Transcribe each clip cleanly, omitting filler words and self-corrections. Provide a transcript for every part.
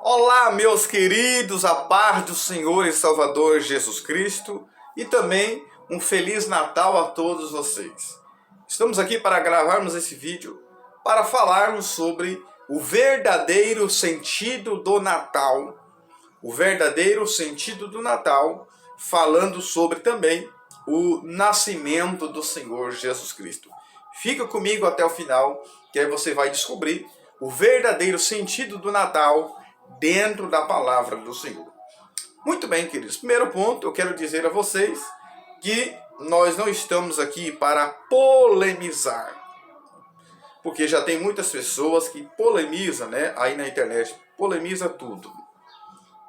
Olá, meus queridos, a paz do Senhor e Salvador Jesus Cristo e também um Feliz Natal a todos vocês. Estamos aqui para gravarmos esse vídeo para falarmos sobre o verdadeiro sentido do Natal. O verdadeiro sentido do Natal, falando sobre também o nascimento do Senhor Jesus Cristo. Fica comigo até o final, que aí você vai descobrir o verdadeiro sentido do Natal dentro da palavra do Senhor. Muito bem, queridos. Primeiro ponto, eu quero dizer a vocês que nós não estamos aqui para polemizar. Porque já tem muitas pessoas que polemizam, né, aí na internet. Polemiza tudo.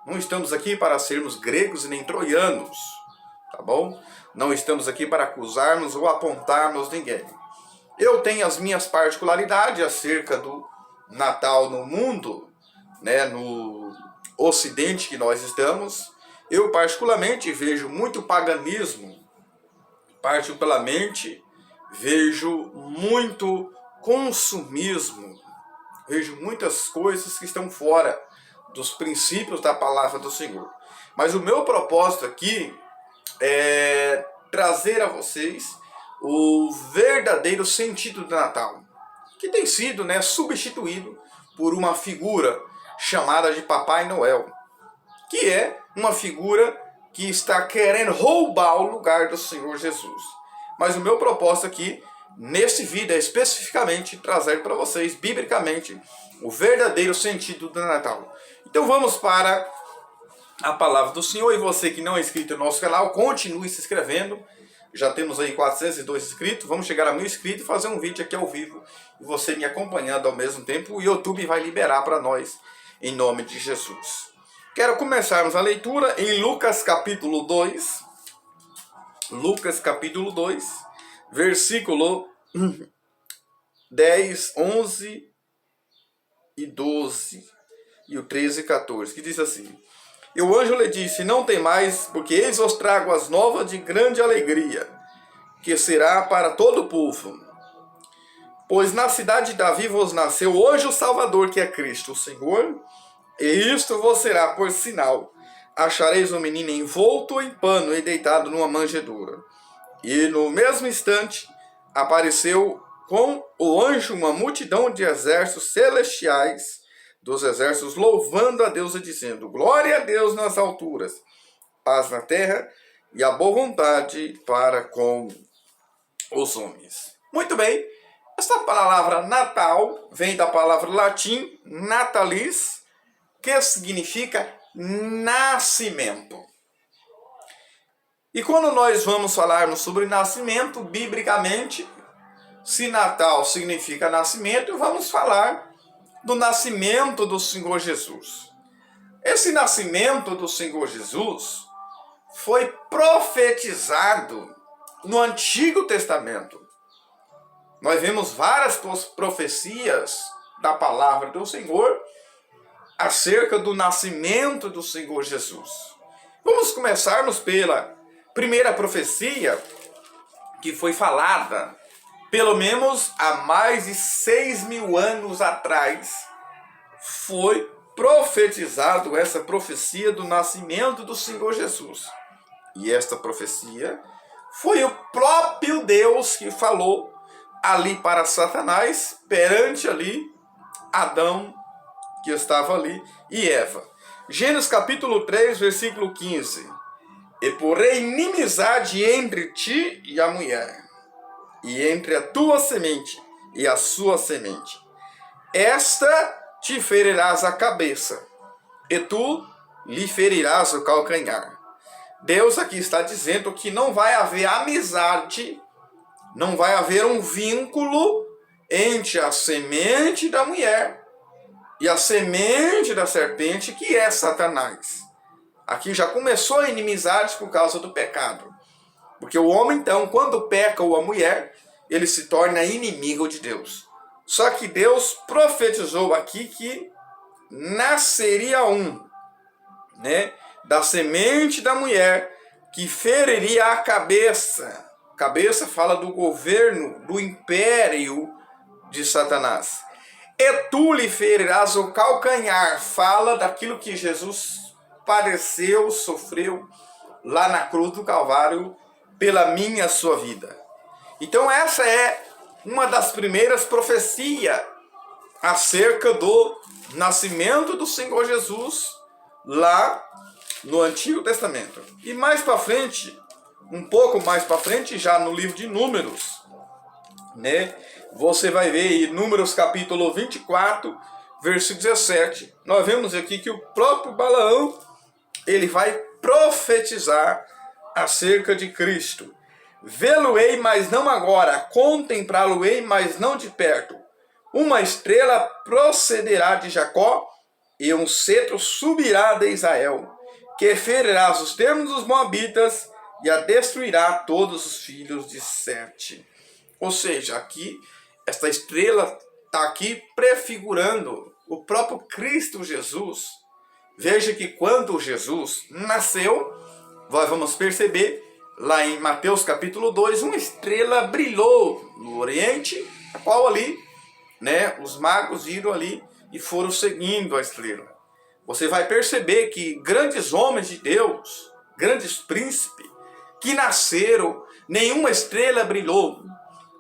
Não estamos aqui para sermos gregos e nem troianos, tá bom? Não estamos aqui para acusarmos ou apontarmos ninguém. Eu tenho as minhas particularidades acerca do Natal no mundo, né, no Ocidente que nós estamos. Eu particularmente vejo muito paganismo, particularmente vejo muito consumismo, vejo muitas coisas que estão fora dos princípios da palavra do Senhor. Mas o meu propósito aqui é trazer a vocês o verdadeiro sentido do Natal, que tem sido, né, substituído por uma figura chamada de Papai Noel, que é uma figura que está querendo roubar o lugar do Senhor Jesus. Mas o meu propósito aqui, nesse vídeo, é especificamente trazer para vocês, biblicamente, o verdadeiro sentido do Natal. Então vamos para a palavra do Senhor, e você que não é inscrito no nosso canal, continue se inscrevendo. Já temos aí 402 inscritos, vamos chegar a 1000 inscritos e fazer um vídeo aqui ao vivo, e você me acompanhando ao mesmo tempo, o YouTube vai liberar para nós, em nome de Jesus. Quero começarmos a leitura em Lucas capítulo 2, Lucas capítulo 2, versículo 10, 11 e 12, e o 13 e 14, que diz assim: E o anjo lhe disse: Não temais, porque eis vos trago as novas de grande alegria, que será para todo o povo. Pois na cidade de Davi vos nasceu hoje o Salvador, que é Cristo o Senhor. E isto vos será por sinal: achareis um menino envolto em pano e deitado numa manjedoura. E no mesmo instante apareceu com o anjo uma multidão de exércitos celestiais, dos exércitos, louvando a Deus e dizendo: Glória a Deus nas alturas, paz na terra e a boa vontade para com os homens. Muito bem, esta palavra Natal vem da palavra latim natalis, que significa nascimento. E quando nós vamos falarmos sobre nascimento, biblicamente, se Natal significa nascimento, vamos falar do nascimento do Senhor Jesus. Esse nascimento do Senhor Jesus foi profetizado no Antigo Testamento. Nós vemos várias profecias da palavra do Senhor acerca do nascimento do Senhor Jesus. Vamos começarmos pela primeira profecia, que foi falada pelo menos há mais de 6.000 anos atrás. Foi profetizado essa profecia do nascimento do Senhor Jesus. E esta profecia foi o próprio Deus que falou ali para Satanás, perante ali Adão, que estava ali, e Eva. Gênesis capítulo 3, versículo 15. E porém inimizade entre ti e a mulher, e entre a tua semente e a sua semente. Esta te ferirás a cabeça, e tu lhe ferirás o calcanhar. Deus aqui está dizendo que não vai haver amizade, não vai haver um vínculo entre a semente da mulher e a semente da serpente, que é Satanás. Aqui já começou a inimizade por causa do pecado. Porque o homem, então, quando peca, ou a mulher, ele se torna inimigo de Deus. Só que Deus profetizou aqui que nasceria um, né, da semente da mulher, que feriria a cabeça. Cabeça fala do governo, do império de Satanás. e tu lhe ferirás o calcanhar. Fala daquilo que Jesus padeceu, sofreu lá na cruz do Calvário pela minha sua vida. Então essa é uma das primeiras profecias acerca do nascimento do Senhor Jesus lá no Antigo Testamento. E mais para frente, um pouco mais para frente, já no livro de Números, né? Você vai ver em Números capítulo 24, versículo 17. Nós vemos aqui que o próprio Balaão, ele vai profetizar acerca de Cristo. Vê-lo-ei, mas não agora, contemplá-lo-ei, mas não de perto. Uma estrela procederá de Jacó, e um cetro subirá de Israel, que ferirá os termos dos moabitas, e a destruirá todos os filhos de Sete. Ou seja, aqui, esta estrela está aqui prefigurando o próprio Cristo Jesus. Veja que quando Jesus nasceu, nós vamos perceber, lá em Mateus capítulo 2, uma estrela brilhou no Oriente, a qual ali, né, os magos viram ali e foram seguindo a estrela. Você vai perceber que grandes homens de Deus, grandes príncipes, que nasceram, nenhuma estrela brilhou.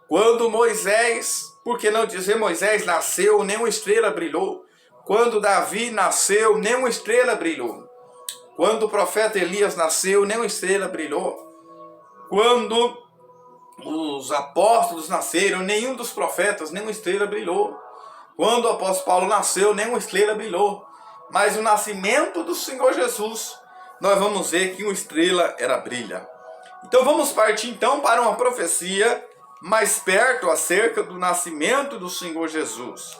Quando Moisés, por que não dizer Moisés nasceu, nenhuma estrela brilhou. Quando Davi nasceu, nenhuma estrela brilhou. Quando o profeta Elias nasceu, nenhuma estrela brilhou. Quando os apóstolos nasceram, nenhum dos profetas, nenhuma estrela brilhou. Quando o apóstolo Paulo nasceu, nenhuma estrela brilhou. Mas o nascimento do Senhor Jesus, nós vamos ver que uma estrela era brilha. Então vamos partir então para uma profecia mais perto acerca do nascimento do Senhor Jesus.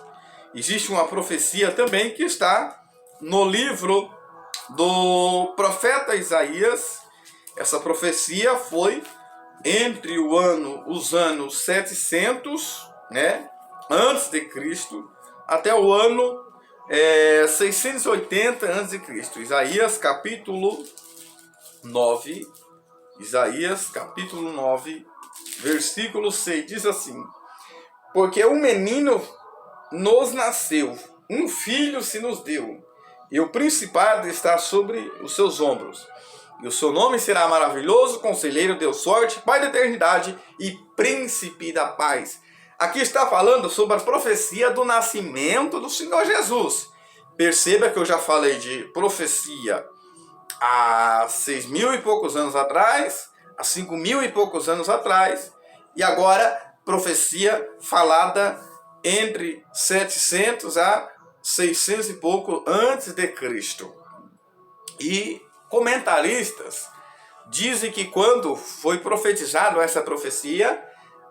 Existe uma profecia também que está no livro do profeta Isaías. Essa profecia foi entre os anos 700, né, antes de Cristo, até o ano 680 antes de Cristo. Isaías capítulo 9, Isaías capítulo 9, versículo 6, diz assim: porque um menino nos nasceu, um filho se nos deu, e o principado está sobre os seus ombros. E o seu nome será maravilhoso, conselheiro, Deus forte, Pai da eternidade e príncipe da paz. Aqui está falando sobre a profecia do nascimento do Senhor Jesus. Perceba que eu já falei de profecia há 6.000 e poucos anos atrás, há 5.000 e poucos anos atrás, e agora profecia falada entre 700 a 600 e pouco antes de Cristo. E comentaristas dizem que quando foi profetizado essa profecia,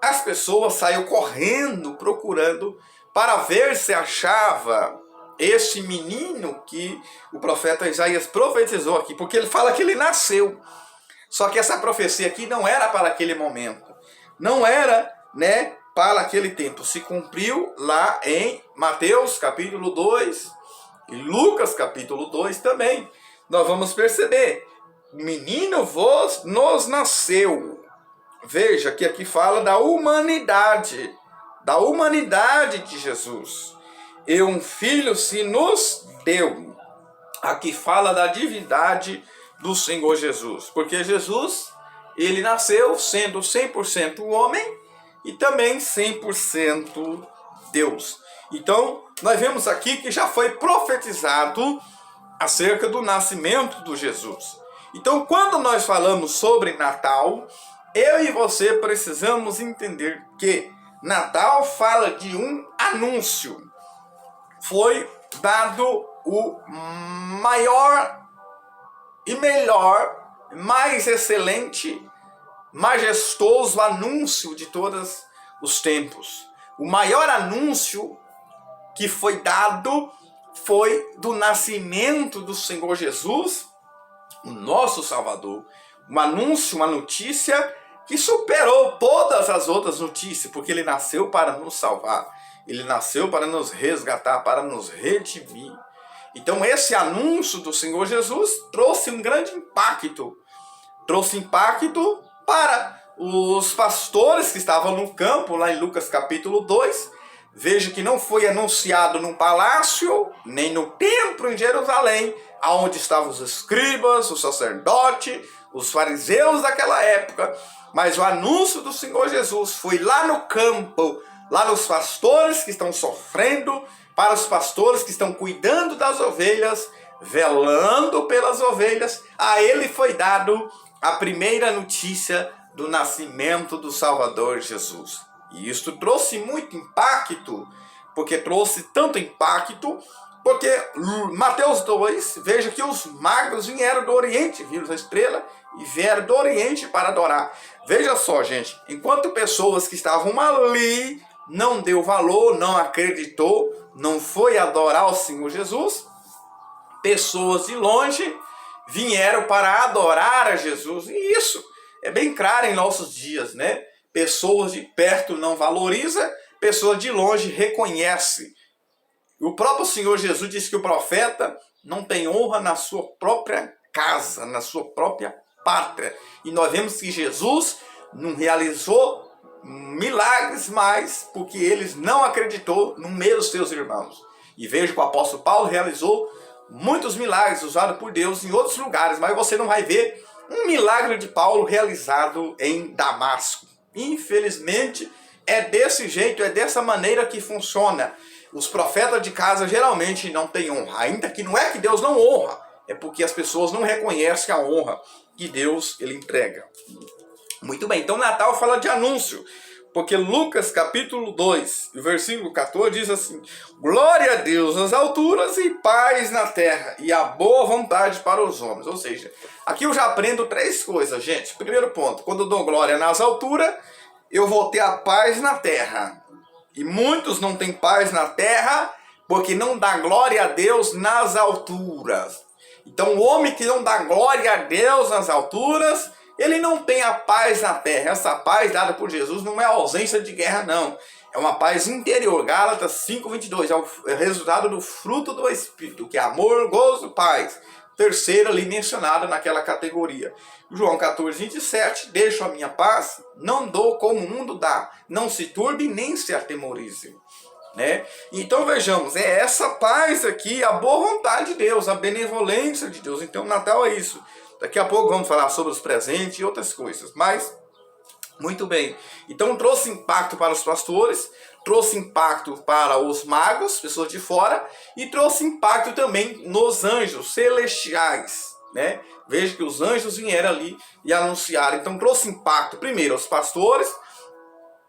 as pessoas saíram correndo, procurando, para ver se achava este menino que o profeta Isaías profetizou aqui, porque ele fala que ele nasceu. Só que essa profecia aqui não era para aquele momento, não era, né, para aquele tempo. Se cumpriu lá em Mateus capítulo 2 e Lucas capítulo 2 também. Nós vamos perceber, menino vos nos nasceu. Veja que aqui fala da humanidade de Jesus. E um filho se nos deu. Aqui fala da divindade do Senhor Jesus. Porque Jesus, ele nasceu sendo 100% homem e também 100% Deus. Então, nós vemos aqui que já foi profetizado acerca do nascimento do Jesus. Então, quando nós falamos sobre Natal, eu e você precisamos entender que Natal fala de um anúncio. Foi dado o maior e melhor, mais excelente, majestoso anúncio de todos os tempos. O maior anúncio que foi dado foi do nascimento do Senhor Jesus, o nosso Salvador. Um anúncio, uma notícia que superou todas as outras notícias, porque ele nasceu para nos salvar, ele nasceu para nos resgatar, para nos redimir. Então esse anúncio do Senhor Jesus trouxe um grande impacto, para os pastores que estavam no campo, lá em Lucas capítulo 2, veja que não foi anunciado no palácio, nem no templo em Jerusalém, aonde estavam os escribas, os sacerdotes, os fariseus daquela época, mas o anúncio do Senhor Jesus foi lá no campo, lá nos pastores que estão sofrendo, para os pastores que estão cuidando das ovelhas, velando pelas ovelhas. A ele foi dado a primeira notícia do nascimento do Salvador Jesus. E isso trouxe muito impacto, porque trouxe tanto impacto, porque Mateus 2, veja que os magos vieram do Oriente, viram a estrela e vieram do Oriente para adorar. Veja só, gente, enquanto pessoas que estavam ali não deu valor, não acreditou, não foi adorar o Senhor Jesus, pessoas de longe vieram para adorar a Jesus. E isso é bem claro em nossos dias, né? Pessoas de perto não valorizam, pessoas de longe reconhecem. O próprio Senhor Jesus disse que o profeta não tem honra na sua própria casa, na sua própria pátria. E nós vemos que Jesus não realizou milagres mais porque eles não acreditou no meio dos seus irmãos. E veja que o apóstolo Paulo realizou muitos milagres usados por Deus em outros lugares, mas você não vai ver um milagre de Paulo realizado em Damasco. Infelizmente, é desse jeito, é dessa maneira que funciona. Os profetas de casa geralmente não têm honra, ainda que não é que Deus não honra, é porque as pessoas não reconhecem a honra que Deus ele entrega. Muito bem, então Natal fala de anúncio, porque Lucas capítulo 2, versículo 14 diz assim: glória a Deus nas alturas e paz na terra e a boa vontade para os homens. Ou seja, aqui eu já aprendo três coisas, gente. Primeiro ponto, quando eu dou glória nas alturas, eu vou ter a paz na terra. E muitos não têm paz na terra porque não dá glória a Deus nas alturas. Então o homem que não dá glória a Deus nas alturas, ele não tem a paz na terra. Essa paz dada por Jesus não é a ausência de guerra, não. É uma paz interior. Gálatas 5:22. É o resultado do fruto do Espírito, que é amor, gozo, paz. Terceira ali mencionada naquela categoria. João 14:27. Deixo a minha paz, não dou como o mundo dá. Não se turbe nem se atemorize. Né? Então vejamos, é essa paz aqui, a boa vontade de Deus, a benevolência de Deus. Então Natal é isso. Daqui a pouco vamos falar sobre os presentes e outras coisas. Mas, muito bem. Então trouxe impacto para os pastores, trouxe impacto para os magos, pessoas de fora, e trouxe impacto também nos anjos celestiais. Né? Veja que os anjos vieram ali e anunciaram. Então trouxe impacto primeiro aos pastores,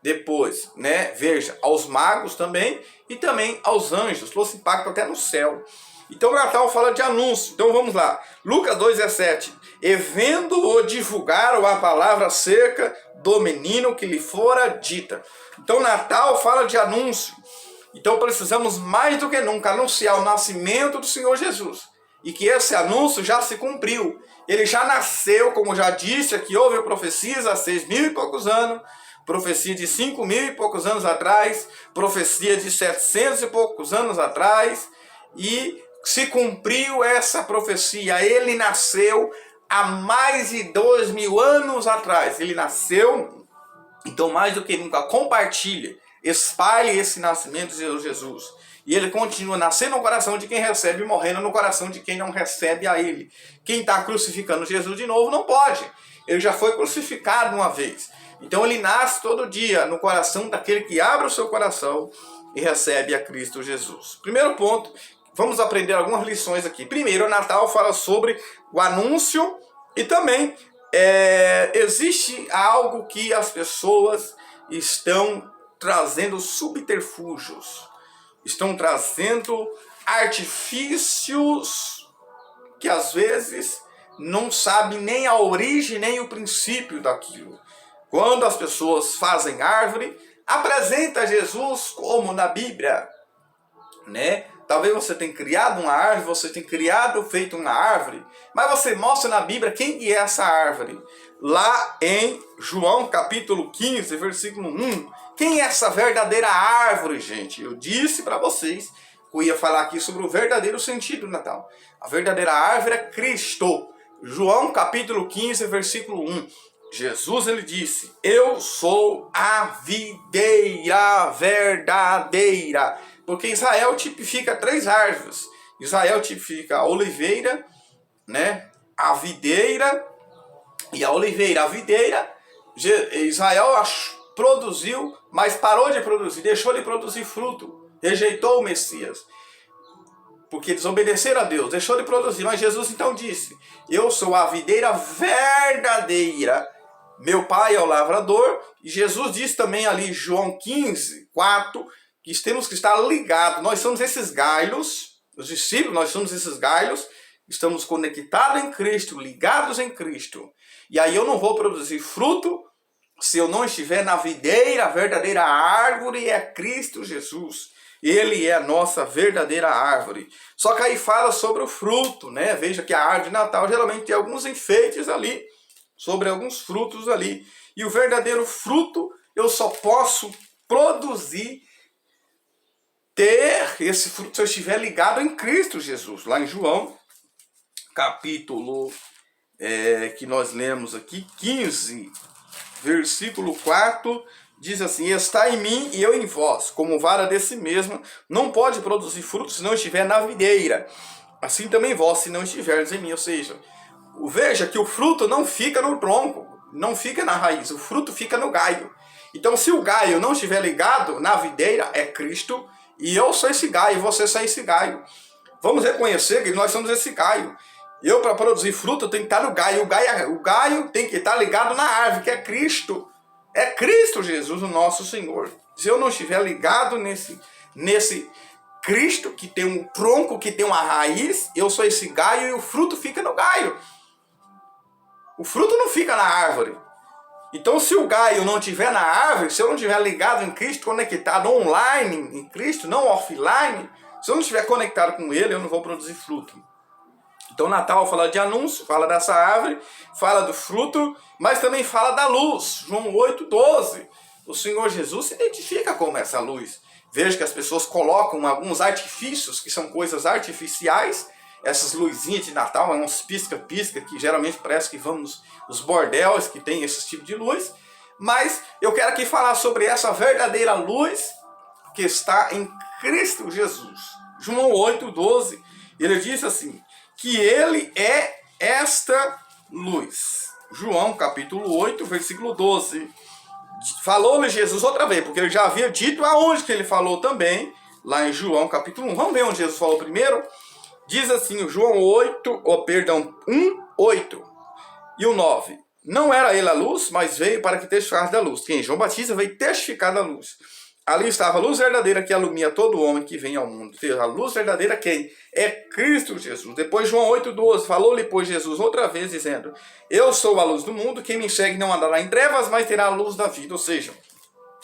depois, né, veja, aos magos também, e também aos anjos. Trouxe impacto até no céu. Então o Natal fala de anúncio. Então vamos lá. Lucas 2,17. E vendo-o divulgaram a palavra acerca do menino que lhe fora dita. Então Natal fala de anúncio. Então precisamos mais do que nunca anunciar o nascimento do Senhor Jesus. E que esse anúncio já se cumpriu. Ele já nasceu, como já disse aqui, houve profecias há 6.000 e poucos anos. Profecia de 5.000 e poucos anos atrás. Profecia de 700 e poucos anos atrás. E se cumpriu essa profecia. Ele nasceu há mais de 2.000 anos atrás. Ele nasceu, então mais do que nunca, compartilhe, espalhe esse nascimento de Jesus. E ele continua nascendo no coração de quem recebe e morrendo no coração de quem não recebe a ele. Quem está crucificando Jesus de novo não pode. Ele já foi crucificado uma vez. Então ele nasce todo dia no coração daquele que abre o seu coração e recebe a Cristo Jesus. Primeiro ponto, vamos aprender algumas lições aqui. Primeiro, o Natal fala sobre o anúncio e também existe algo que as pessoas estão trazendo subterfúgios, estão trazendo artifícios que às vezes não sabem nem a origem nem o princípio daquilo. Quando as pessoas fazem árvore, apresenta Jesus como na Bíblia, né? Talvez você tenha criado uma árvore, você tenha feito uma árvore, mas você mostra na Bíblia quem é essa árvore. Lá em João capítulo 15, versículo 1, quem é essa verdadeira árvore, gente? Eu disse para vocês que eu ia falar aqui sobre o verdadeiro sentido do Natal. A verdadeira árvore é Cristo. João capítulo 15, versículo 1. Jesus, ele disse, eu sou a videira verdadeira. Porque Israel tipifica 3 árvores. Israel tipifica a oliveira, né? A videira e a oliveira. A videira, Israel produziu, mas parou de produzir, deixou de produzir fruto. Rejeitou o Messias. Porque desobedeceram a Deus, deixou de produzir. Mas Jesus então disse, eu sou a videira verdadeira. Meu pai é o lavrador. E Jesus diz também ali, João 15, 4, que temos que estar ligados. Nós somos esses galhos, os discípulos, nós somos esses galhos, estamos conectados em Cristo, ligados em Cristo. E aí eu não vou produzir fruto se eu não estiver na videira, a verdadeira árvore é Cristo Jesus. Ele é a nossa verdadeira árvore. Só que aí fala sobre o fruto, né? Veja que a árvore de Natal geralmente tem alguns enfeites ali, sobre alguns frutos ali. E o verdadeiro fruto eu só posso produzir, ter esse fruto se eu estiver ligado em Cristo Jesus. Lá em João, capítulo que nós lemos aqui, 15, versículo 4, diz assim, está em mim e eu em vós, como vara de si mesmo, não pode produzir frutos se não estiver na videira. Assim também vós, se não estiverdes em mim. Ou seja, veja que o fruto não fica no tronco, não fica na raiz, o fruto fica no galho. Então, se o galho não estiver ligado na videira, é Cristo, e eu sou esse galho, você é esse galho. Vamos reconhecer que nós somos esse galho. Eu, para produzir fruto, tenho que estar no galho. O galho tem que estar ligado na árvore, que é Cristo. É Cristo Jesus, o nosso Senhor. Se eu não estiver ligado nesse Cristo, que tem um tronco, que tem uma raiz, eu sou esse galho e o fruto fica no galho. O fruto não fica na árvore. Então, se o galho não estiver na árvore, se eu não estiver ligado em Cristo, conectado online em Cristo, não offline, se eu não estiver conectado com Ele, eu não vou produzir fruto. Então, Natal fala de anúncio, fala dessa árvore, fala do fruto, mas também fala da luz. João 8,12. O Senhor Jesus se identifica como essa luz. Veja que as pessoas colocam alguns artifícios, que são coisas artificiais, essas luzinhas de Natal, uns pisca-pisca, que geralmente parece que vamos nos bordéis que tem esse tipo de luz. Mas eu quero aqui falar sobre essa verdadeira luz que está em Cristo Jesus. João 8,12, ele diz assim, que ele é esta luz. João capítulo 8, versículo 12. Falou-lhe Jesus outra vez, porque ele já havia dito aonde que ele falou também, lá em João capítulo 1. Vamos ver onde Jesus falou primeiro? Diz assim, João 1, 8 e o 9. Não era ele a luz, mas veio para que testificasse da luz. Quem? João Batista veio testificar da luz. Ali estava a luz verdadeira que alumia todo homem que vem ao mundo. A luz verdadeira quem? É Cristo Jesus. Depois João 8,12. Falou-lhe, pois, Jesus outra vez, dizendo, eu sou a luz do mundo, quem me segue não andará em trevas, mas terá a luz da vida. Ou seja,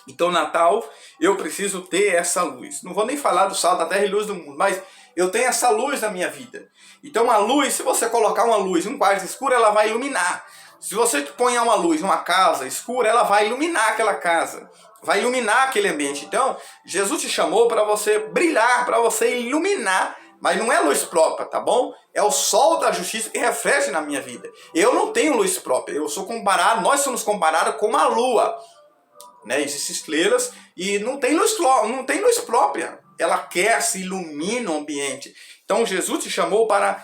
então Natal, eu preciso ter essa luz. Não vou nem falar do sal da terra e luz do mundo, mas eu tenho essa luz na minha vida. Então a luz, se você colocar uma luz em um quarto escuro, ela vai iluminar. Se você põe uma luz em uma casa escura, ela vai iluminar aquela casa. Vai iluminar aquele ambiente. Então, Jesus te chamou para você brilhar, para você iluminar. Mas não é luz própria, tá bom? É o sol da justiça que reflete na minha vida. Eu não tenho luz própria. Eu sou comparado, nós somos comparados com a lua. Né? Existem estrelas e não tem luz própria. Ela aquece, ilumina o ambiente. Então, Jesus te chamou para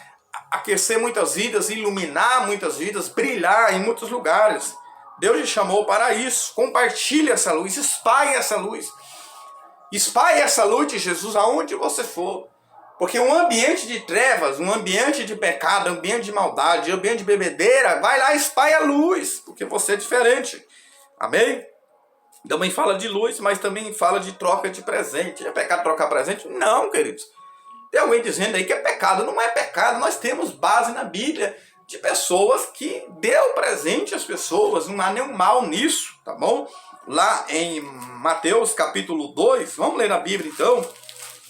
aquecer muitas vidas, iluminar muitas vidas, brilhar em muitos lugares. Deus te chamou para isso. Compartilhe essa luz, espalhe essa luz. Espalhe essa luz de Jesus aonde você for. Porque um ambiente de trevas, um ambiente de pecado, um ambiente de maldade, um ambiente de bebedeira, vai lá e espalhe a luz, porque você é diferente. Amém? Também fala de luz, mas também fala de troca de presente. É pecado trocar presente? Não, queridos. Tem alguém dizendo aí que é pecado. Não é pecado, nós temos base na Bíblia de pessoas que deu presente às pessoas, não há nenhum mal nisso, tá bom? Lá em Mateus capítulo 2, vamos ler na Bíblia então,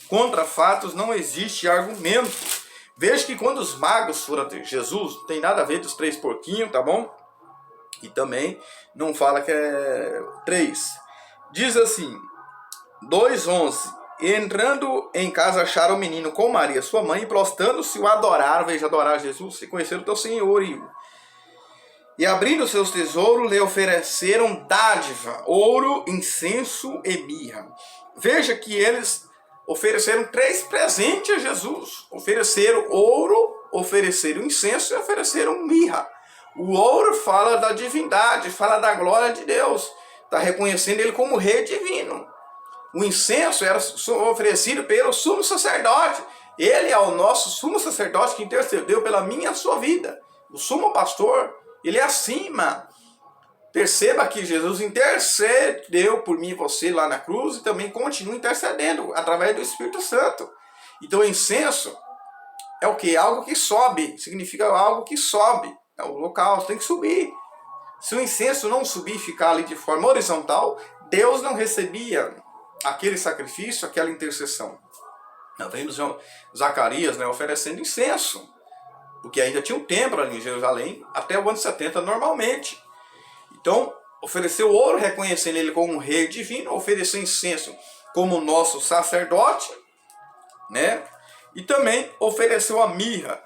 contra fatos não existe argumento. Veja que quando os magos foram até Jesus, não tem nada a ver dos 3 porquinhos, tá bom? E também não fala que é 3. Diz assim, 2:11. Entrando em casa, acharam o menino com Maria, sua mãe, e prostrando-se o adoraram. Veja, adorar Jesus, se conheceram o teu Senhor. E abrindo seus tesouros, lhe ofereceram dádiva, ouro, incenso e mirra. Veja que eles ofereceram 3 presentes a Jesus. Ofereceram ouro, ofereceram incenso e ofereceram mirra. O ouro fala da divindade, fala da glória de Deus. Está reconhecendo ele como rei divino. O incenso era oferecido pelo sumo sacerdote. Ele é o nosso sumo sacerdote que intercedeu pela minha e a sua vida. O sumo pastor, ele é acima. Perceba que Jesus intercedeu por mim e você lá na cruz e também continua intercedendo através do Espírito Santo. Então o incenso é o que? Algo que sobe. Significa algo que sobe. É o local, tem que subir. Se o incenso não subir e ficar ali de forma horizontal, Deus não recebia aquele sacrifício, aquela intercessão. Nós vemos Zacarias, né, oferecendo incenso, porque ainda tinha um templo ali em Jerusalém, até o ano 70 normalmente. Então, ofereceu ouro, reconhecendo ele como um rei divino, ofereceu incenso como nosso sacerdote, né? E também ofereceu a mirra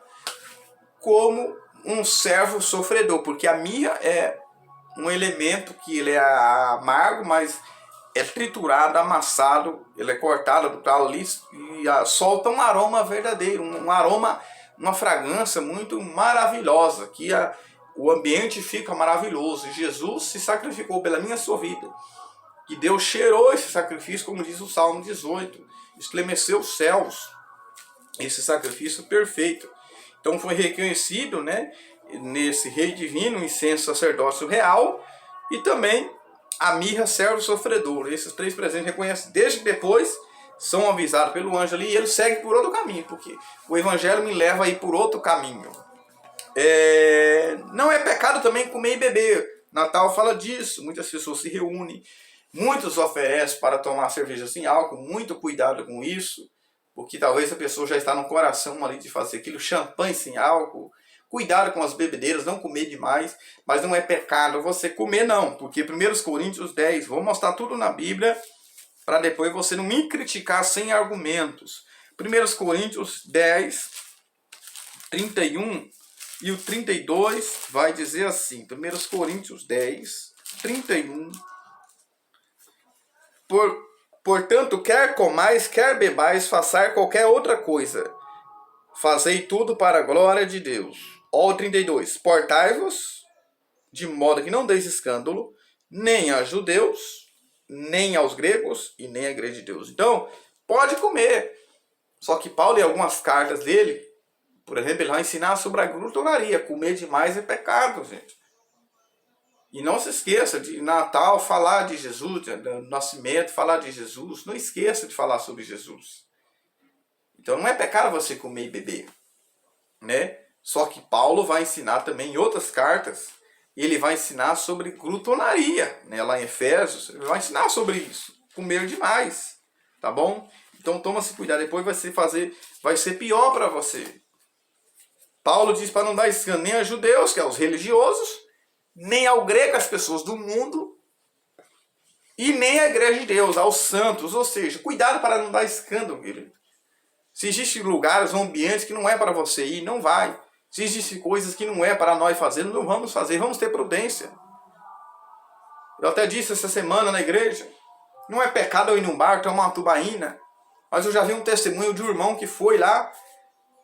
como um servo sofredor, porque a mirra é um elemento que ele é amargo, mas é triturado, amassado, ele é cortado do talo ali e solta um aroma verdadeiro, um aroma, uma fragrância muito maravilhosa, que o ambiente fica maravilhoso. E Jesus se sacrificou pela minha e sua vida. E Deus cheirou esse sacrifício, como diz o Salmo 18, estremeceu os céus, esse sacrifício perfeito. Então foi reconhecido, né, nesse rei divino, incenso sacerdócio real, e também a mirra, servo sofredor. Esses 3 presentes reconhecem, desde que depois são avisados pelo anjo ali, e ele segue por outro caminho, porque o evangelho me leva a ir por outro caminho. Não é pecado também comer e beber. Natal fala disso, muitas pessoas se reúnem, muitos oferecem para tomar cerveja sem álcool, muito cuidado com isso, porque talvez a pessoa já está no coração ali de fazer aquilo, champanhe sem álcool. Cuidado com as bebedeiras, não comer demais, mas não é pecado você comer não, porque 1 Coríntios 10, vou mostrar tudo na Bíblia, para depois você não me criticar sem argumentos. 1 Coríntios 10, 31 e o 32 vai dizer assim, 1 Coríntios 10, 31, portanto, quer comais, quer bebais, façai qualquer outra coisa, fazei tudo para a glória de Deus. Ó 32, portai-vos de modo que não deis escândalo, nem a judeus, nem aos gregos e nem à igreja de Deus. Então, pode comer. Só que Paulo, em algumas cartas dele, por exemplo, ele vai ensinar sobre a glutonaria. Comer demais é pecado, gente. E não se esqueça de Natal falar de Jesus, do nascimento, falar de Jesus. Não esqueça de falar sobre Jesus. Então não é pecado você comer e beber, né? Só que Paulo vai ensinar também em outras cartas, ele vai ensinar sobre glutonaria, né? Lá em Efésios, ele vai ensinar sobre isso, comer demais, tá bom? Então toma-se cuidado, depois vai ser pior para você. Paulo diz para não dar escândalo nem a judeus, que é os religiosos, nem ao grego, as pessoas do mundo, e nem à igreja de Deus, aos santos, ou seja, cuidado para não dar escândalo, querido. Se existem lugares ou ambientes que não é para você ir, não vai. Se existem coisas que não é para nós fazer, não vamos fazer. Vamos ter prudência. Eu até disse essa semana na igreja, não é pecado eu ir num bar tomar uma tubaína, mas eu já vi um testemunho de um irmão que foi lá,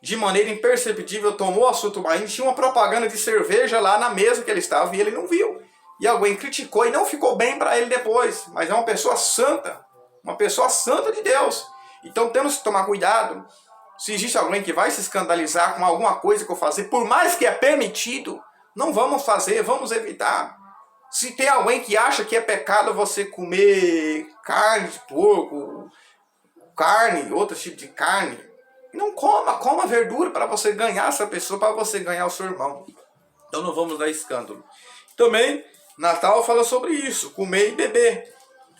de maneira imperceptível, tomou a sua tubaína, tinha uma propaganda de cerveja lá na mesa que ele estava e ele não viu. E alguém criticou e não ficou bem para ele depois. Mas é uma pessoa santa de Deus. Então temos que tomar cuidado. Se existe alguém que vai se escandalizar com alguma coisa que eu fazer, por mais que é permitido, não vamos fazer, vamos evitar. Se tem alguém que acha que é pecado você comer carne de porco, carne, outro tipo de carne, não coma verdura para você ganhar essa pessoa, para você ganhar o seu irmão. Então não vamos dar escândalo. Também, Natal fala sobre isso, comer e beber.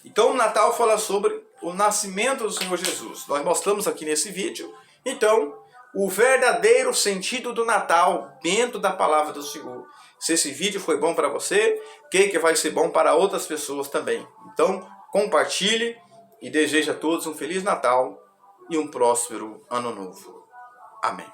Então Natal fala sobre o nascimento do Senhor Jesus. Nós mostramos aqui nesse vídeo. Então, o verdadeiro sentido do Natal dentro da palavra do Senhor. Se esse vídeo foi bom para você, que vai ser bom para outras pessoas também. Então, compartilhe e desejo a todos um Feliz Natal e um próspero Ano Novo. Amém.